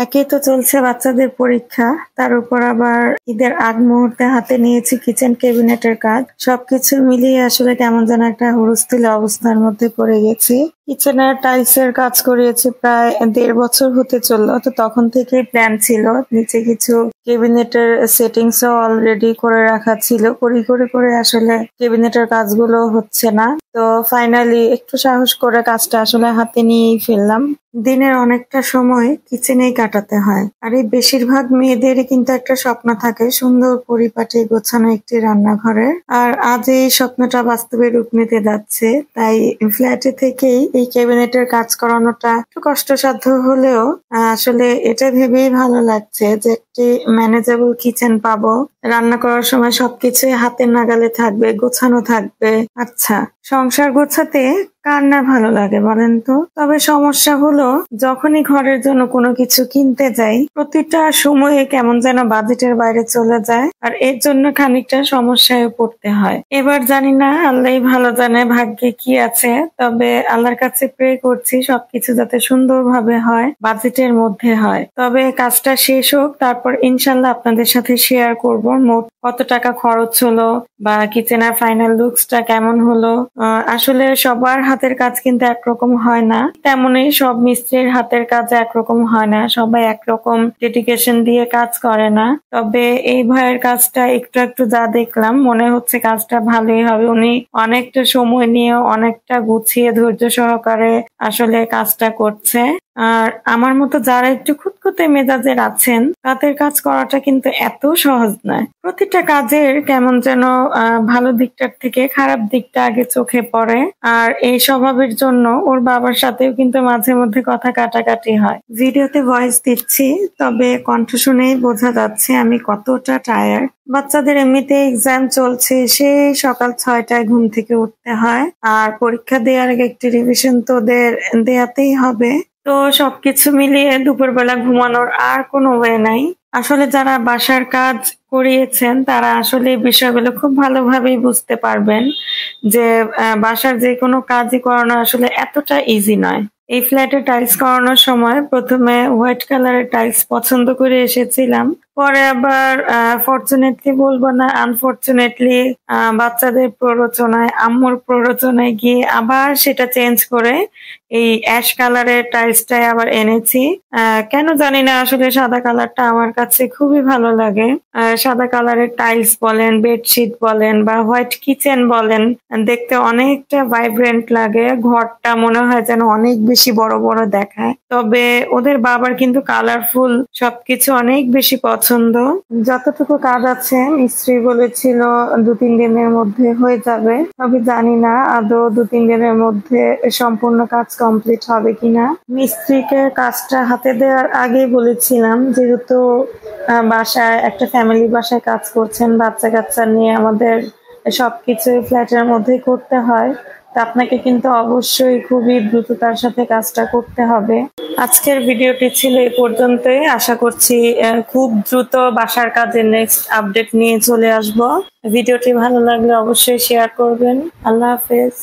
একেই তো চলছে বাচ্চাদের পরীক্ষা, তার উপর আবার ঈদের আগ মুহূর্তে হাতে নিয়েছি কিচেন ক্যাবিনেটের কাজ। সবকিছু মিলিয়ে আসলে কেমন যেন একটা হুলস্থুল অবস্থার মধ্যে পড়ে গেছি। কিচেনের টাইলস এর কাজ করিয়েছি প্রায় 1.5 বছর হতে চললো, তো তখন থেকে প্ল্যান ছিল নিচে কিছু ক্যাবিনেটের সেটিংস অলরেডি করে রাখা ছিল। করে আসলে ক্যাবিনেটের কাজগুলো হচ্ছে না, তো ফাইনালি একটু সাহস করে কাজটা আসলে হাতে নিয়েই ফেললাম। দিনের অনেকটা সময় কিচেনেই কাটাতে হয়, আর এই বেশিরভাগ মেয়েদেরই কিন্তু একটা স্বপ্ন থাকে সুন্দর পরিপাটি গোছানো একটি রান্নাঘরে। আর আজ এই স্বপ্নটা বাস্তবে রূপ নিতে যাচ্ছে, তাই ফ্ল্যাটে থেকেই এই ক্যাবিনেটের কাজ করানোটা একটু কষ্টসাধ্য হলেও আসলে এটা ভেবেই ভালো লাগছে যে একটি ম্যানেজেবল কিচেন পাবো। রান্না করার সময় সবকিছু হাতের নাগালে থাকবে, গোছানো থাকবে। আচ্ছা, সংসার গোছাতে কার না ভালো লাগে বলেন তো? তবে সমস্যা হলো যখনই ঘরের জন্য কোনো কিছু কিনতে যাই, প্রতিটা সময়ে কেমন যেন বাজেটের বাইরে চলে যায়, আর এর জন্য খানিকটা সমস্যায় পড়তে হয়। এবার জানি না, আল্লাহই ভালো জানে ভাগ্যে কি আছে। তবে আল্লাহর কাছে প্রে করছি সবকিছু যাতে সুন্দরভাবে হয়, বাজেটের মধ্যে হয়। তবে কাজটা শেষ হোক, তারপর ইনশাল্লাহ আপনাদের সাথে শেয়ার করব মোট কত টাকা খরচ হলো বা কিচেনের ফাইনাল লুকসটা কেমন হলো। আসলে সবার হাতের কাজ কিন্তু একরকম হয় না, তেমনই সব মিস্ত্রির হাতের কাজ একরকম হয় না, সবাই একরকম ডেডিকেশন দিয়ে কাজ করে না। তবে এই ভাইয়ের কাজটা একটু একটু যা দেখলাম মনে হচ্ছে কাজটা ভালোই হবে। উনি অনেকটা সময় নিয়ে অনেকটা গুছিয়ে ধৈর্য সহকারে আসলে কাজটা করছে। আর আমার মতো যারা একটু খুঁতখুঁতে মেজাজের আছেন তাদের কাজ করাটা কিন্তু এত সহজ নয়। প্রতিটা কাজের কেমন যেন ভালো দিকটার থেকে খারাপ দিকটা আগে চোখে পড়ে, আর এই স্বভাবের জন্য ওর বাবার সাথেও কিন্তু মাঝে মধ্যে কথা কাটাকাটি হয়। ভিডিওতে ভয়েস দিচ্ছি, তবে কণ্ঠ শুনেই বোঝা যাচ্ছে আমি কতটা টায়ার্ড। বাচ্চাদের এমনিতে এক্সাম চলছে, সেই সকাল 6টায় ঘুম থেকে উঠতে হয়, আর পরীক্ষা দেওয়ার আগে একটি রিভিশন তো ওদের দেয়াতেই হবে। তো সবকিছু মিলিয়ে দুপুরবেলা ঘুমানোর আর কোনো ওয়ে নাই। আসলে যারা বাসার কাজ করিয়েছেন তারা আসলে এই বিষয়গুলো খুব ভালোভাবেই বুঝতে পারবেন যে বাসার যে কোনো কাজই করানো আসলে এতটা ইজি নয়। এই ফ্ল্যাটে টাইলস করানোর সময় প্রথমে হোয়াইট কালারের টাইলস পছন্দ করে এসেছিলাম, পরে আবার ফরচুনেটলি বলবো না, আনফরচুনেটলি বাচ্চাদের প্ররোচনায়, আম্মুর প্ররোচনায় গিয়ে আবার সেটা চেঞ্জ করে এই অ্যাশ কালারের টাইলসটাই আবার এনেছি। কেন জানি না, আসলে সাদা কালারটা আমার কাছে খুবই ভালো লাগে। সাদা কালারের টাইলস বলেন, বেডশিট বলেন বা হোয়াইট কিচেন বলেন, দেখতে অনেকটা ভাইব্রেন্ট লাগে, ঘরটা মনে হয় যেন অনেক বেশি বড় বড় দেখায়। তবে ওদের বাবার কিন্তু কালারফুল সবকিছু অনেক বেশি পছন্দ। যতটুকু কাজ আছে মিস্ত্রি বলেছিল 2-3 দিনের মধ্যে হয়ে যাবে, তবে জানি না আদৌ 2-3 দিনের মধ্যে সম্পূর্ণ কাজ কমপ্লিট হবে কিনা। মিস্ত্রিকে কাজটা হাতে দেওয়ার আগেই বলেছিলাম, যেহেতু বাসায় একটা ফ্যামিলি বাসায় কাজ করছেন, বাচ্চা কাচ্চা নিয়ে আমাদের সবকিছু ফ্ল্যাটের মধ্যেই করতে হয়, তা আপনাকে কিন্তু অবশ্যই খুবই দ্রুততার সাথে কাজটা করতে হবে। আজকের ভিডিওটি ছিল এই পর্যন্তই। আশা করছি খুব দ্রুত বাসার কাজের নেক্সট আপডেট নিয়ে চলে আসব। ভিডিওটি ভালো লাগলে অবশ্যই শেয়ার করবেন। আল্লাহ হাফেজ।